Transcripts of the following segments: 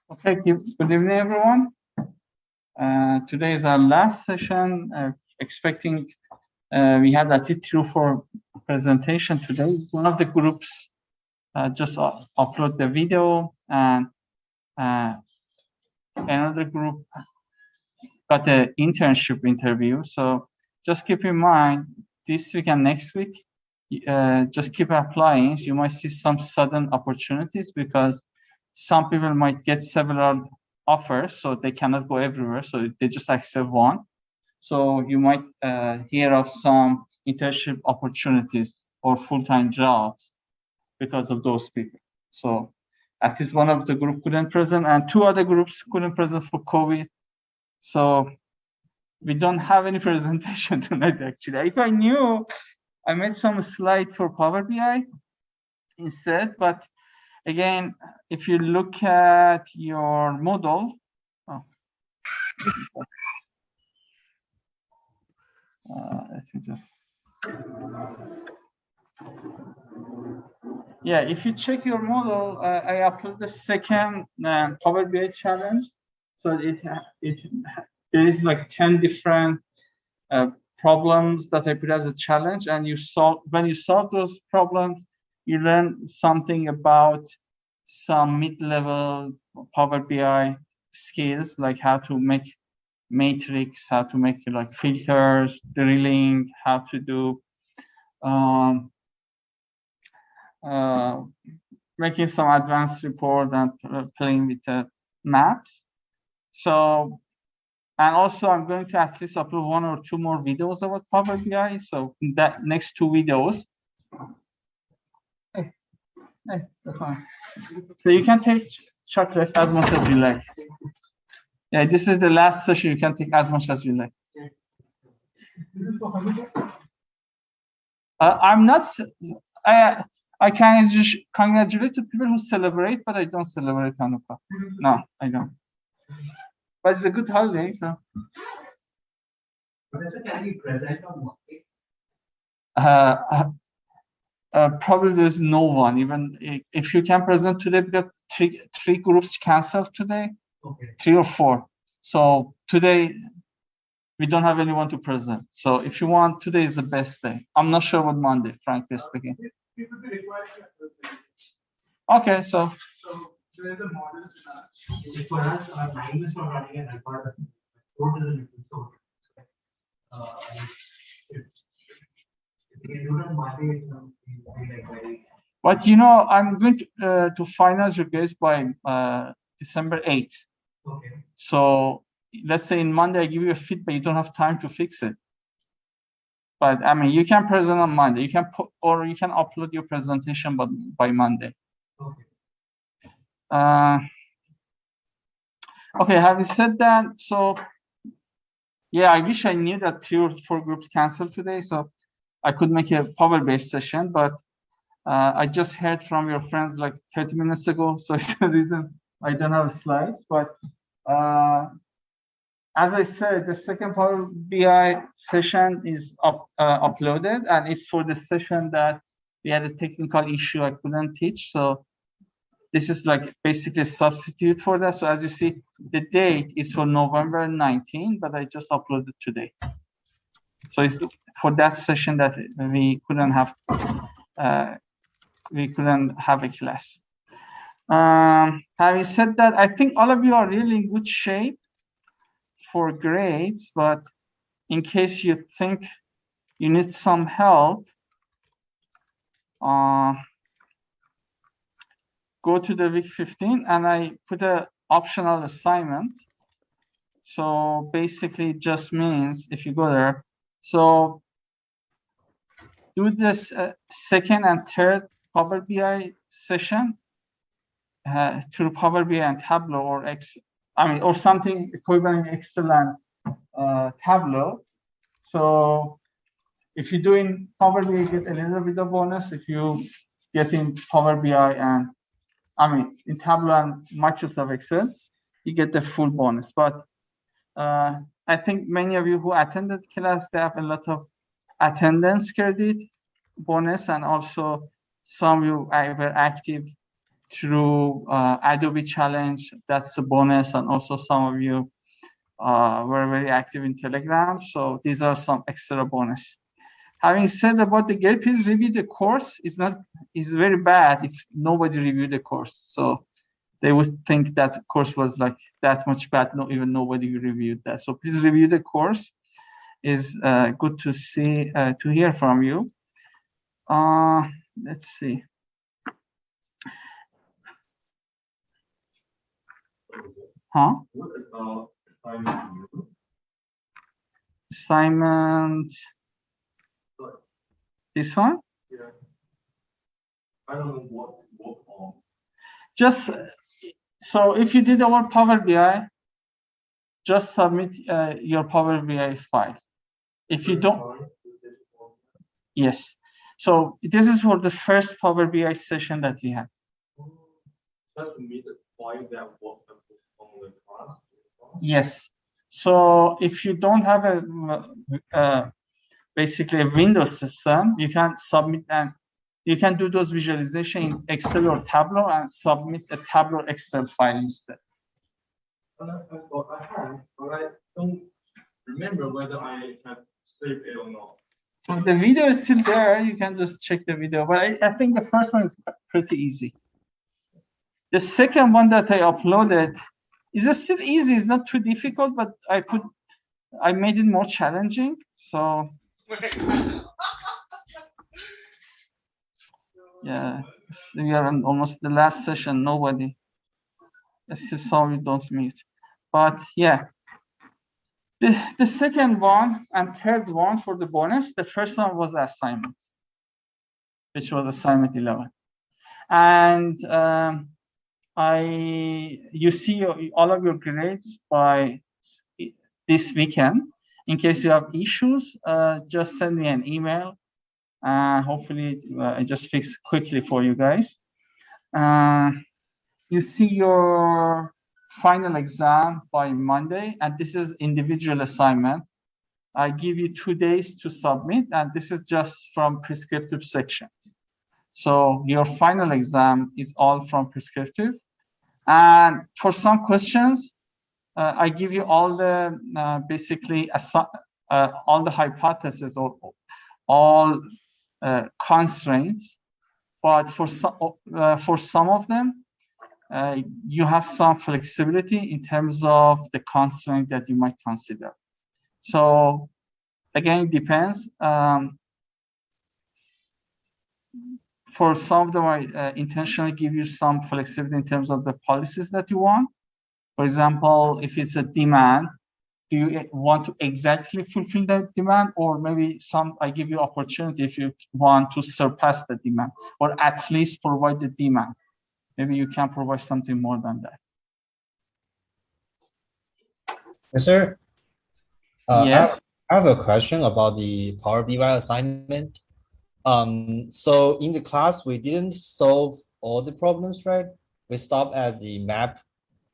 Okay, good evening, everyone. Today is our last session. Expecting we had a T2 for presentation today. One of the groups just upload the video, and another group got an internship interview. So just keep in mind this week and next week, just keep applying. You might see some sudden opportunities because some people might get several offers, so they cannot go everywhere. So they just accept one. So you might hear of some internship opportunities or full-time jobs because of those people. So at least one of the group couldn't present, and two other groups couldn't present for COVID. So we don't have any presentation tonight, actually. If I knew, I made some slide for Power BI instead, but again, if you look at your model, let me just, yeah, if you check your model, I uploaded the second Power BI challenge. So there is like 10 different problems that I put as a challenge, and when you solve those problems, you learn something about some mid-level Power BI skills, like how to make matrix, how to make like filters, drilling, how to do making some advanced report and playing with the maps. So, and also I'm going to at least upload one or two more videos about Power BI. So that next two videos. Hey, that's fine. So you can take chocolates as much as you like. Yeah, this is the last session. You can take as much as you like. I'm not. I can just congratulate the people who celebrate, but I don't celebrate Hanukkah. No, I don't. But it's a good holiday, so. Can be present on probably there's no one. Even if you can present today, because three groups canceled today. Okay. 3 or 4. So today we don't have anyone to present. So if you want, today is the best day. I'm not sure about Monday, frankly speaking. Okay, so there is a model for us. Our time is not running and record. Code is a little slow. If you do it on Monday, it will be like very. But you know, I'm going to finalize your case by December 8th. Okay. So let's say in Monday I give you a feedback, you don't have time to fix it. But I mean, you can present on Monday. You can put, or you can upload your presentation, but by Monday. Okay. Okay. Having said that, so yeah, I wish I knew that 3 or 4 groups canceled today, so I could make a Power-based session. But I just heard from your friends like 30 minutes ago, so it's the reason I don't have slides. But as I said, the second Power BI session is uploaded, and it's for the session that we had a technical issue I couldn't teach. So this is like basically a substitute for that. So as you see, the date is for November 19, but I just uploaded today. So it's for that session that we couldn't have a class. Having said that, I think all of you are really in good shape for grades, but in case you think you need some help, go to the week 15, and I put an optional assignment. So basically it just means if you go there, so do this second and third Power BI session through Power BI and Tableau or something equivalent Excel and Tableau. So if you do in Power BI, you get a little bit of bonus. If you get in Power BI and in Tableau and Microsoft Excel, you get the full bonus. But I think many of you who attended class, they have a lot of attendance credit bonus, and also some of you were active through Adobe Challenge. That's a bonus, and also some of you were very active in Telegram. So these are some extra bonus. Having said about the grade, please review the course. It's very bad if nobody reviewed the course. So they would think that the course was like that much bad. No, even nobody reviewed that. So please review the course. Is good to see to hear from you. Let's see. Huh? What about assignment? Assignment. This one? Yeah. I don't know what to work on. Just so if you did our Power BI, just submit your Power BI file. If you don't, yes. So this is for the first Power BI session that we had. Just meet the file that work on the class. Yes. So if you don't have a basically a Windows system, you can submit and you can do those visualization in Excel or Tableau and submit the Tableau Excel file instead. I thought I had, but I don't remember whether I have saved it or not. So the video is still there. You can just check the video. But I think the first one is pretty easy. The second one that I uploaded is still easy. It's not too difficult, but I made it more challenging. So yeah, we are on almost the last session. Nobody. This is how we don't meet. But yeah, the second one and third one for the bonus. The first one was the assignment, which was assignment 11, and you see all of your grades by this weekend. In case you have issues, just send me an email. Hopefully, I just fix quickly for you guys. You see your final exam by Monday, and this is individual assignment. I give you 2 days to submit, and this is just from prescriptive section. So your final exam is all from prescriptive. And for some questions, I give you all the basically all the hypotheses or all constraints. But for some of them, you have some flexibility in terms of the constraint that you might consider. So again, it depends. For some of them, I intentionally give you some flexibility in terms of the policies that you want. For example, if it's a demand, do you want to exactly fulfill that demand, or maybe I give you opportunity if you want to surpass the demand, or at least provide the demand. Maybe you can provide something more than that. Yes, sir. Yes. I have a question about the Power BI assignment. So in the class, we didn't solve all the problems, right? We stopped at the map,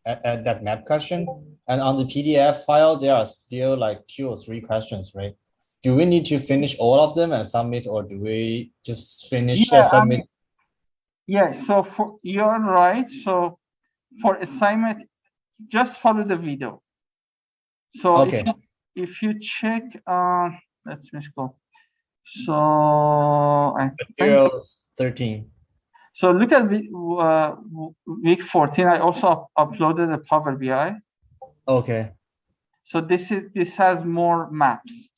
at that map question. And on the PDF file, there are still like 2 or 3 questions, right? Do we need to finish all of them and submit, or do we just finish submit? Yeah, so you're right. So for assignment, just follow the video. So Okay. if you check, let's go. So I think Materials 13. so. Look at week 14. I also uploaded a Power BI. Okay. So this has more maps.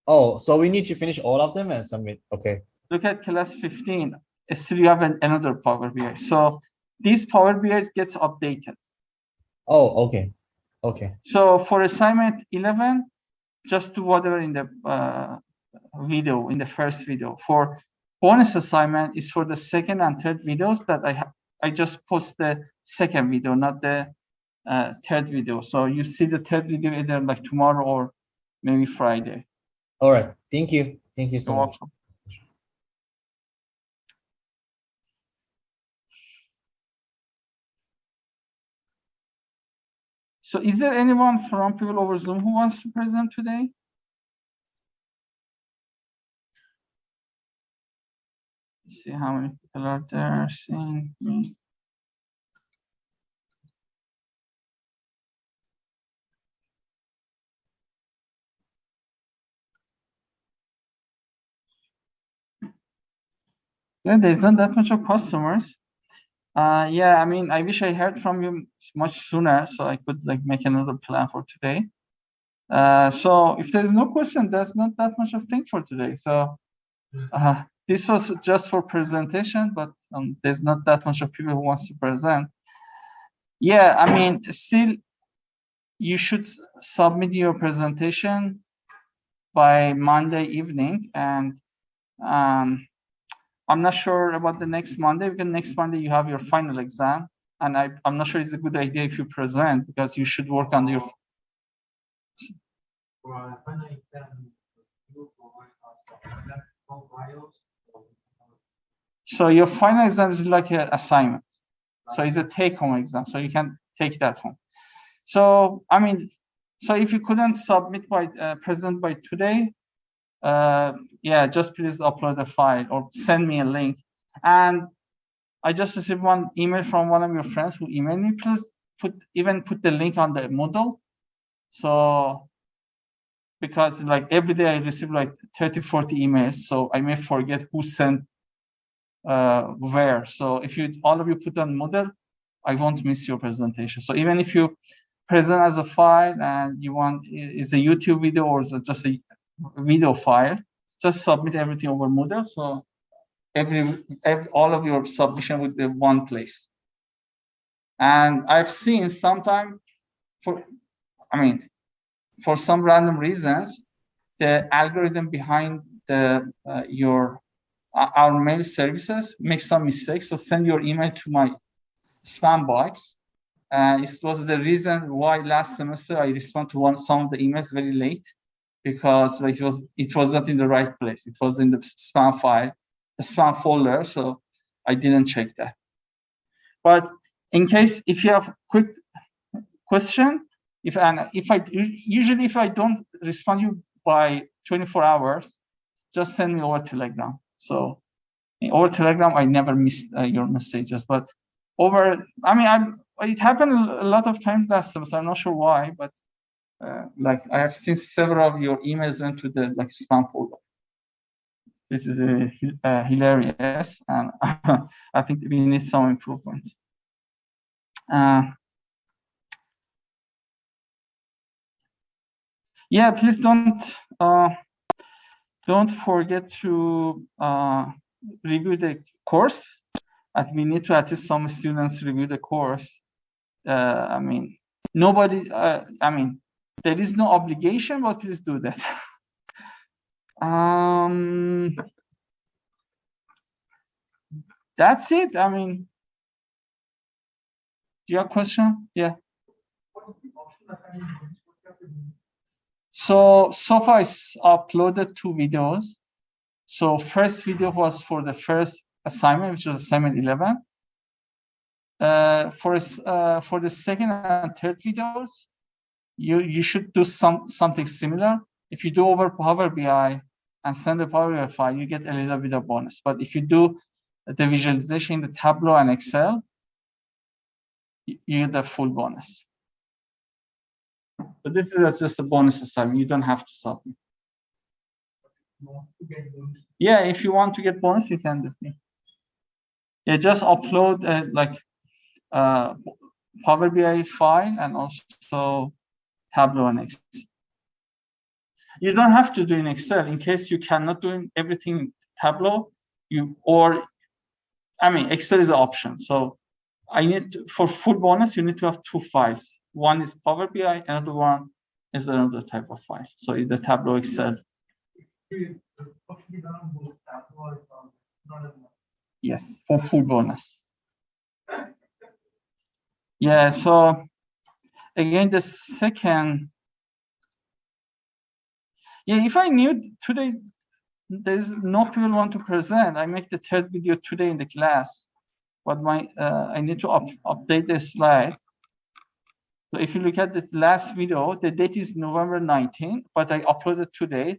Oh, so we need to finish all of them and submit. Okay. Look at class 15. Still you have another Power BI. So these Power BIs gets updated. Oh, okay. Okay. So for assignment 11, just do whatever in the video, in the first video. For bonus assignment is for the second and third videos that I just post the second video, not the third video. So you see the third video either like tomorrow or maybe Friday. All right. Thank you. Thank you so You're much. welcome. So is there anyone from people over Zoom who wants to present today? Let's see how many people are there seeing me. Yeah, there's not that much of customers. Yeah, I mean, I wish I heard from you much sooner so I could like make another plan for today. So if there's no question, there's not that much of thing for today. So this was just for presentation, but there's not that much of people who wants to present. Yeah, I mean, still, you should submit your presentation by Monday evening, and I'm not sure about the next Monday, because next Monday you have your final exam, and I'm not sure it's a good idea if you present, because you should work on your. For our final exam, you provide us all bios. So your final exam is like an assignment. So it's a take-home exam, so you can take that home. So I mean, so if you couldn't submit by present by today, yeah, just please upload a file or send me a link. And I just received one email from one of your friends who emailed me. Please put the link on the Moodle. So because like every day I receive like 30, 40 emails, so I may forget who sent where. So if you all of you put on Moodle, I won't miss your presentation. So even if you present as a file and you want is a YouTube video or is it just a video file, just submit everything over Moodle. So all of your submission would be one place. And I've seen sometime for some random reasons, the algorithm behind the our mail services makes some mistakes. So send your email to my spam box. It was the reason why last semester I respond to some of the emails very late, because like it was not in the right place. It was in the spam file, the spam folder. So I didn't check that. But in case if you have quick question, if I don't respond you by 24 hours, just send me over Telegram. So over Telegram, I never miss your messages. But it happened a lot of times last semester. I'm not sure why, but like I have seen several of your emails went to the like spam folder. This is hilarious, and I think we need some improvement. Yeah, please don't forget to review the course. As we need to at least some students review the course. I mean, nobody. I mean, there is no obligation, but please do that. That's it. I mean, do you have a question? Yeah. So far I uploaded 2 videos. So first video was for the first assignment, which was assignment 11. For the second and third videos, you should do something similar. If you do over Power BI and send the Power BI file, you get a little bit of bonus. But if you do the visualization in the Tableau and Excel, you get the full bonus. So this is just a bonus assignment. You don't have to submit. Yeah, if you want to get bonus, you can do it. Yeah, just upload Power BI file and also Tableau and Excel. You don't have to do in Excel in case you cannot do everything in Tableau. Excel is an option. So for full bonus, you need to have 2 files. One is Power BI, another one is another type of file. So it's the Tableau Excel. Yes, for full bonus. Yeah, so again, the second. Yeah, if I knew today there's no people want to present, I make the third video today in the class. But I need to update the slide. So if you look at the last video, the date is November 19, but I uploaded today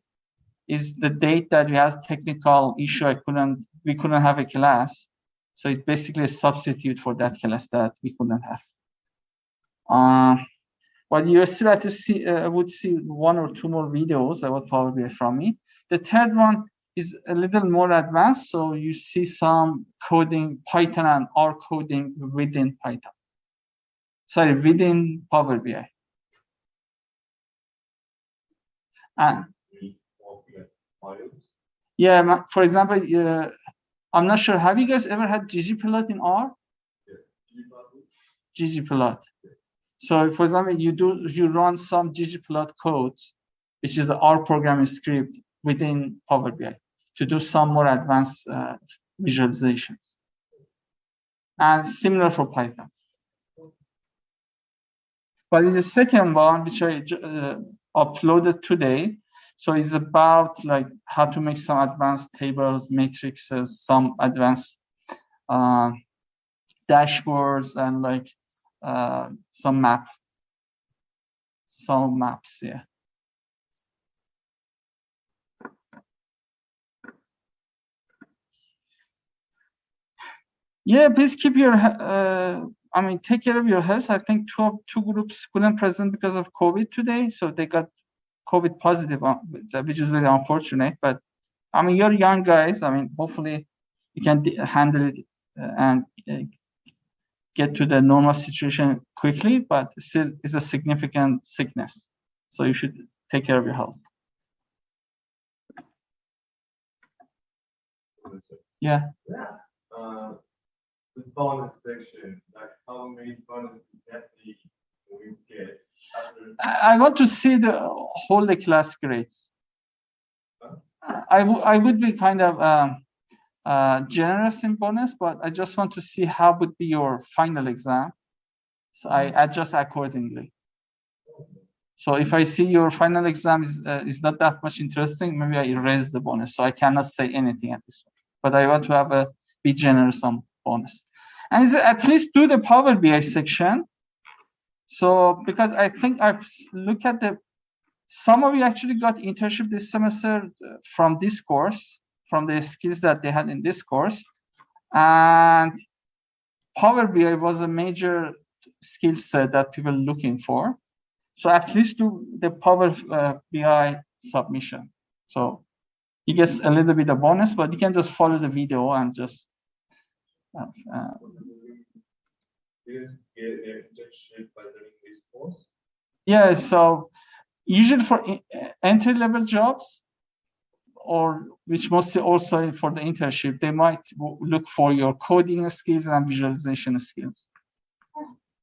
is the date that we have technical issue. We couldn't have a class. So it's basically a substitute for that class that we couldn't have. But you still have to would see 1 or 2 more videos about Power BI from me. The third one is a little more advanced. So you see some coding, Python and R coding within Python. Sorry, within Power BI. And yeah, for example, I'm not sure. Have you guys ever had ggplot in R? ggplot. So, for example, you run some ggplot codes, which is the R programming script within Power BI to do some more advanced visualizations. And similar for Python. But in the second one, which I uploaded today, so it's about like how to make some advanced tables, matrices, some advanced dashboards, and like some maps. Yeah. Yeah, please keep your. Take care of your health. I think two groups couldn't present because of COVID today, so they got COVID positive, which is very unfortunate. But you're young guys. Hopefully you can handle it and get to the normal situation quickly. But still, it's a significant sickness, so you should take care of your health. Yeah. The bonus section, like how many bonus exactly we get after? I want to see the whole class grades. I would be kind of generous in bonus, but I just want to see how would be your final exam. So I adjust accordingly. So if I see your final exam is not that much interesting, maybe I erase the bonus. So I cannot say anything at this point. But I want to be generous on bonus. And at least do the Power BI section. So because I think I've looked at some of you actually got internship this semester from this course, from the skills that they had in this course. And Power BI was a major skill set that people are looking for. So at least do the Power BI submission. So you get a little bit of bonus, but you can just follow the video and just. Yeah, so usually for entry-level jobs, or which mostly also for the internship, they might look for your coding skills and visualization skills.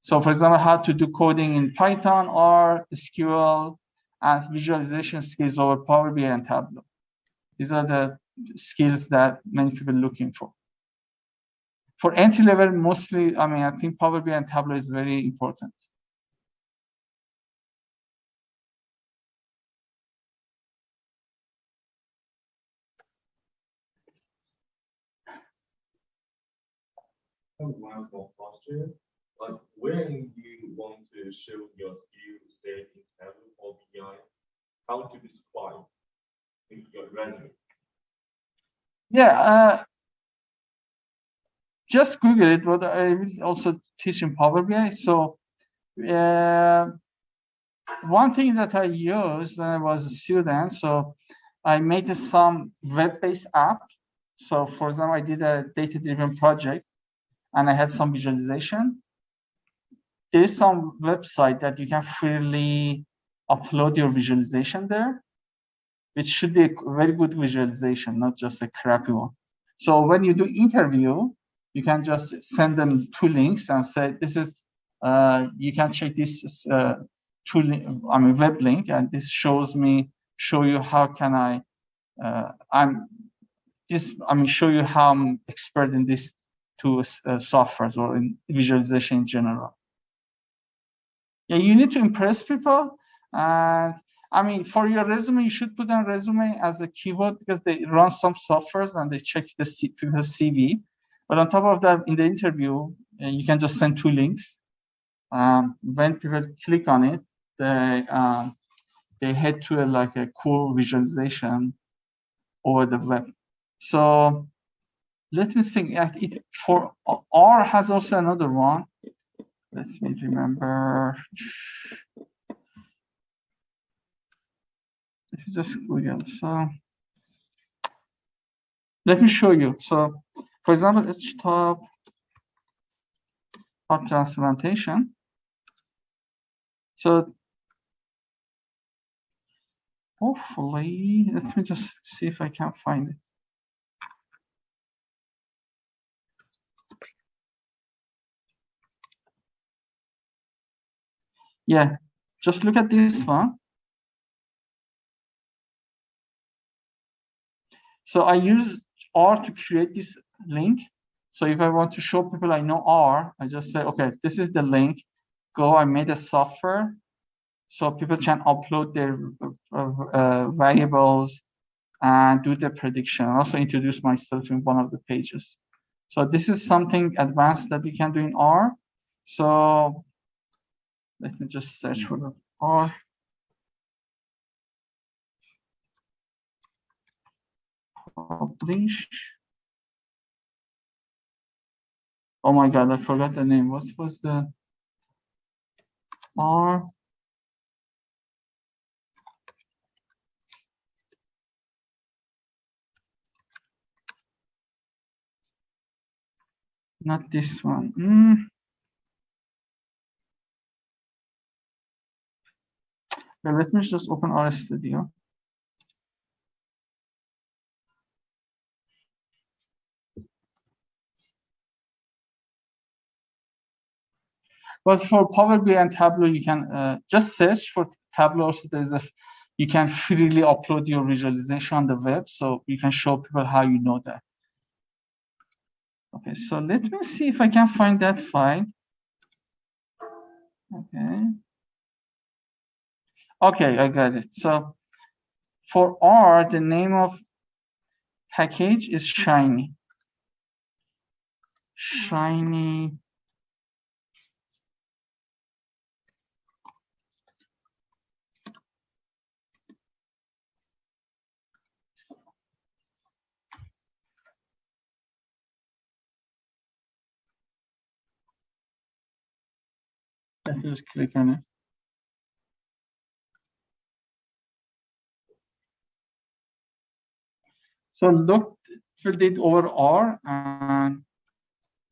So for example, how to do coding in Python or SQL as visualization skills over Power BI and Tableau. These are the skills that many people are looking for. For entry level, mostly, I think Power BI and Tableau is very important. One small posture, like when you want to show your skills, say in Tableau or BI, how to describe in your resume? Yeah, just Google it, but I will also teach in Power BI. So one thing that I used when I was a student, so I made some web-based app. So for example, I did a data-driven project and I had some visualization. There is some website that you can freely upload your visualization there, which should be a very good visualization, not just a crappy one. So when you do interview, you can just send them 2 links and say, this is, you can check this web link, and this show you how can I, show you how I'm expert in this 2 softwares or in visualization in general. Yeah, you need to impress people. And for your resume, you should put on resume as a keyword because they run some softwares and they check the people's CV. But on top of that, in the interview, you can just send 2 links. When people click on it, they head to a cool visualization over the web. So let me think. For R has also another one. Let me remember. If you just Google, so let me show you. So, for example, it's top heart transplantation. So, hopefully, let me just see if I can find it. Yeah, just look at this one. So I use R to create this link. So if I want to show people I know R, I just say, okay, this is the link. Go, I made a software so people can upload their variables and do the prediction. I also introduce myself in one of the pages. So this is something advanced that you can do in R. So let me just search for the R. Publish. Oh my God, I forgot the name. What was the R? Not this one. Well, let me just open RStudio. But for Power BI and Tableau, you can just search for Tableau. So you can freely upload your visualization on the web, so you can show people how you know that. Okay, so let me see if I can find that file. Okay, I got it. So for R, the name of package is Shiny. Shiny. Let's just click on it. So look for it over R, and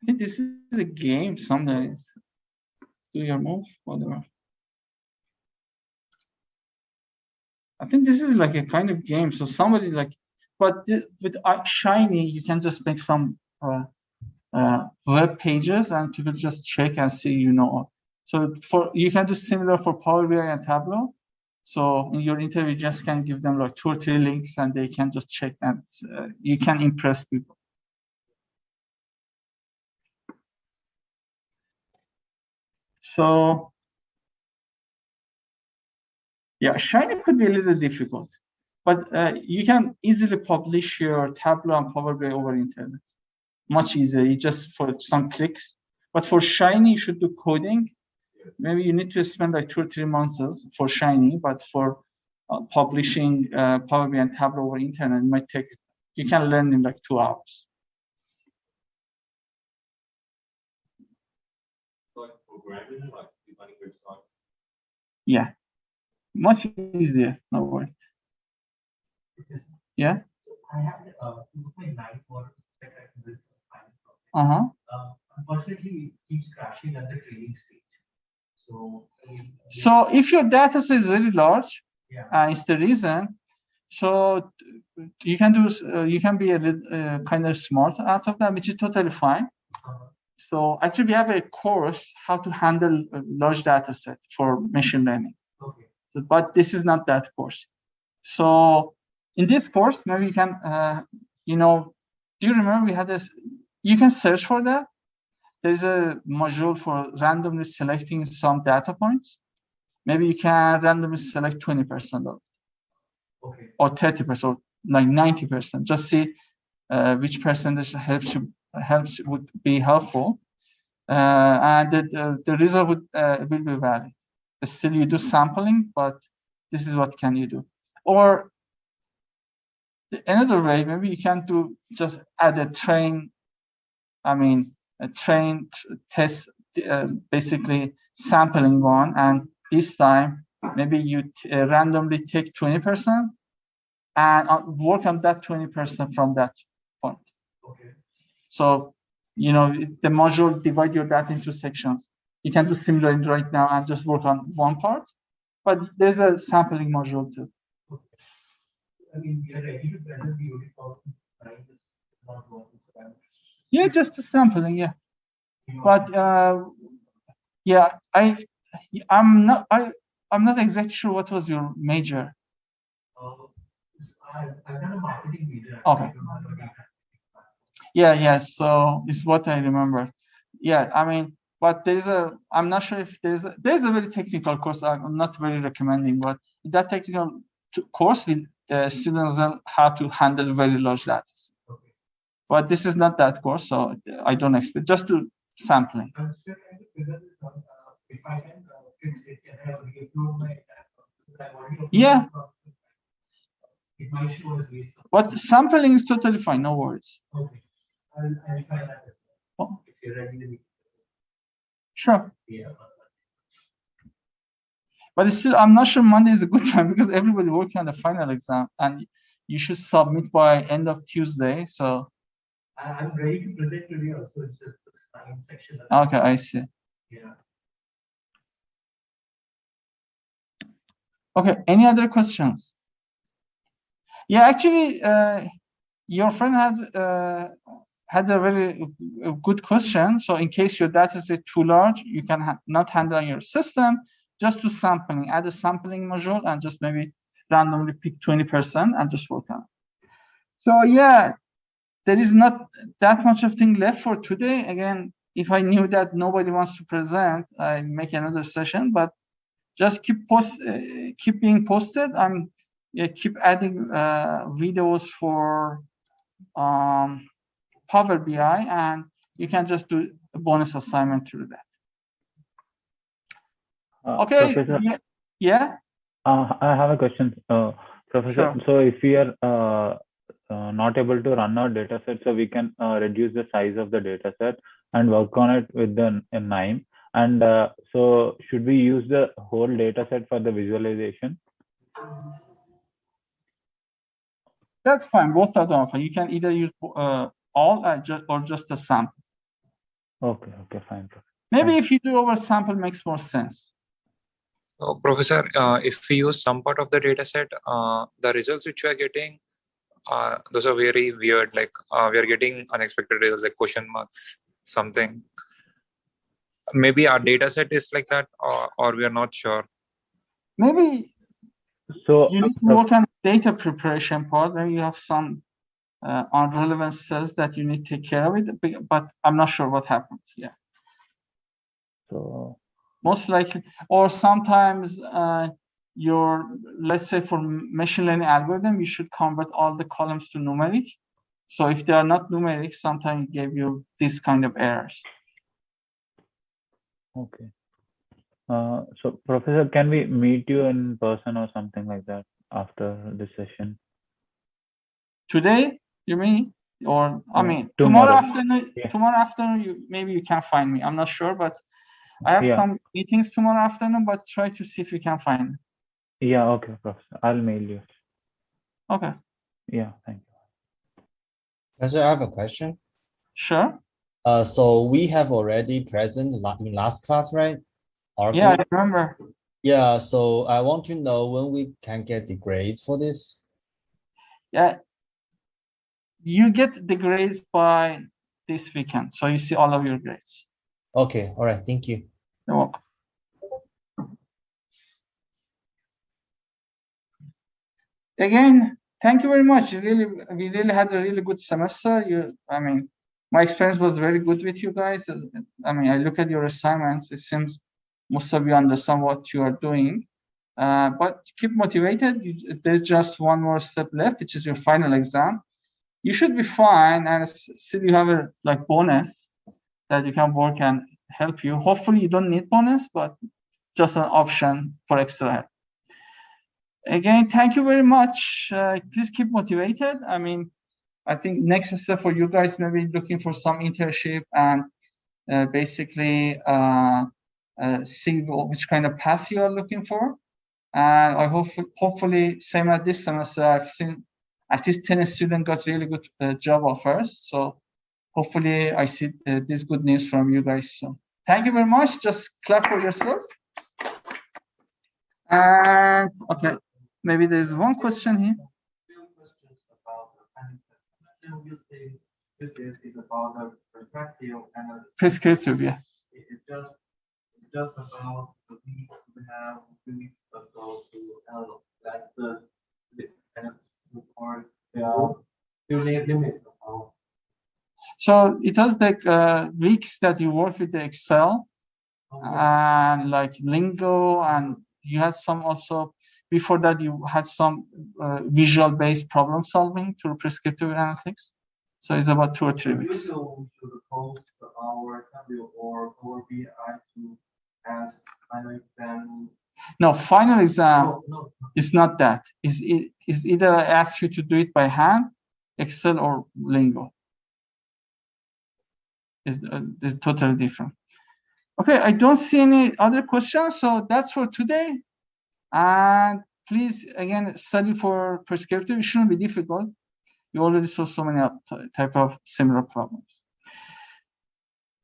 I think this is a game sometimes. Do your move, whatever. I think this is like a kind of game. So somebody like, but with Shiny, you can just make some web pages and people just check and see, you know. So you can do similar for Power BI and Tableau. So in your interview, you just can give them like 2 or 3 links and they can just check, and you can impress people. So yeah, Shiny could be a little difficult, but you can easily publish your Tableau and Power BI over internet. Much easier, just for some clicks. But for Shiny, you should do coding. Maybe you need to spend like 2 or 3 months for Shiny, but for publishing Power BI and Tableau over internet, it might take, you can learn in like 2 hours. Like programming, like designing website. Yeah, much easier, no worries. Yeah? I have 2.9 for unfortunately, it keeps crashing at the training stage. So if your data set is very large, yeah, it's the reason. So you can be a little kind of smart out of that, which is totally fine. So actually, we have a course how to handle a large data set for machine learning. Okay. But this is not that course. So in this course, maybe you can, do you remember we had this? You can search for that. There's a module for randomly selecting some data points. Maybe you can randomly select 20% of it. Okay. Or 30%, like 90%. Just see which percentage would be helpful, and the result will be valid. Still, you do sampling, but this is what can you do. Or another way, maybe you can just add a train test, basically sampling one, and this time maybe you randomly take 20% and work on that 20% from that point. Okay. So, the module divide your data into sections. You can do similarly right now and just work on one part, but there's a sampling module too. I mean, we are ready to present the unit of science, not one. Yeah, just the sampling, yeah. But yeah, I'm not exactly sure what was your major. I've done a marketing major. Okay. Yeah, so it's what I remember. Yeah, I mean, but I'm not sure if there's a very technical course. I'm not very recommending, but that technical course with students learn how to handle very large data. Okay. But this is not that course, so I don't expect, just to sampling. I'm still trying to figure this out. If I can fix it, can I improve my Yeah. It might show as waste. But sampling is totally fine, no worries. Okay. I'll try that as well. Oh. If you're ready to be. Sure. Yeah. But still, I'm not sure Monday is a good time because everybody working on the final exam and you should submit by end of Tuesday. So I'm ready to present today also. It's just the time section. Okay, I see. Yeah. Okay, any other questions? Yeah, actually, your friend had a very good question. So in case your data is too large, you can not handle on your system, just do sampling, add a sampling module and just maybe randomly pick 20% and just work on it. So yeah, there is not that much of thing left for today. Again, if I knew that nobody wants to present, I make another session, but just keep being posted. Keep adding videos for Power BI, and you can just do a bonus assignment through that. Okay. Professor, Yeah. I have a question, Professor. Sure. So if we are not able to run our data set, so we can reduce the size of the data set and work on it with the NIME. And so should we use the whole data set for the visualization? That's fine. Both of them are fine. You can either use all or just a sample. Okay, fine. Maybe if you do over sample, makes more sense. Professor, if we use some part of the data set, the results which we are getting, those are very weird. Like we are getting unexpected results, like question marks, something. Maybe our data set is like that, or we are not sure. Maybe So you need to work on data preparation part. Maybe you have some irrelevant cells that you need to take care of it, but I'm not sure what happened. Yeah. So most likely, or sometimes let's say for machine learning algorithm, you should convert all the columns to numeric. So if they are not numeric, sometimes it gave you this kind of errors. okay. So Professor, can we meet you in person or something like that after this session? Today, you mean? Or I mean tomorrow. afternoon. Yeah. Tomorrow afternoon, maybe you can find me. I'm not sure, but I have some meetings tomorrow afternoon. But try to see if you can find me. Yeah. Okay, Professor. I'll mail you. Okay. Yeah. Thank you. Professor, I have a question. Sure. So we have already present in last class, right? Yeah, I remember. Yeah, so I want to know when we can get the grades for this. Yeah, you get the grades by this weekend, so you see all of your grades. Okay, all right, thank you. You're welcome. Again, thank you very much. We really had a really good semester. My experience was very good with you guys. I look at your assignments. It seems most of you understand what you are doing. But keep motivated. There's just one more step left, which is your final exam. You should be fine, and still you have a bonus that you can work and help you. Hopefully, you don't need bonus, but just an option for extra help. Again, thank you very much. Please keep motivated. I think next step for you guys maybe looking for some internship and basically see which kind of path you are looking for. And I hopefully same as this semester, at least 10 students got really good job offers. So hopefully I see this good news from you guys soon. Thank you very much. Just clap for yourself. And okay, maybe there's one question here. Few questions about the planning. This is about the perspective and Prescriptive, yeah. it's just about the weeks we have 2 weeks ago to that's the kind of report the limits of our. So it was like weeks that you work with the Excel and like Lingo, and you had some also, before that you had some visual-based problem solving through prescriptive analytics. So it's about 2 or 3 weeks. Usually should post our Tableau or Power BI to as final exam. No, final exam No, is not that. Is either I ask you to do it by hand, Excel, or Lingo. Is totally different. Okay, I don't see any other questions, so that's for today. And please, again, study for prescriptive. It shouldn't be difficult. You already saw so many type of similar problems.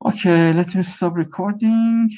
Okay, let me stop recording.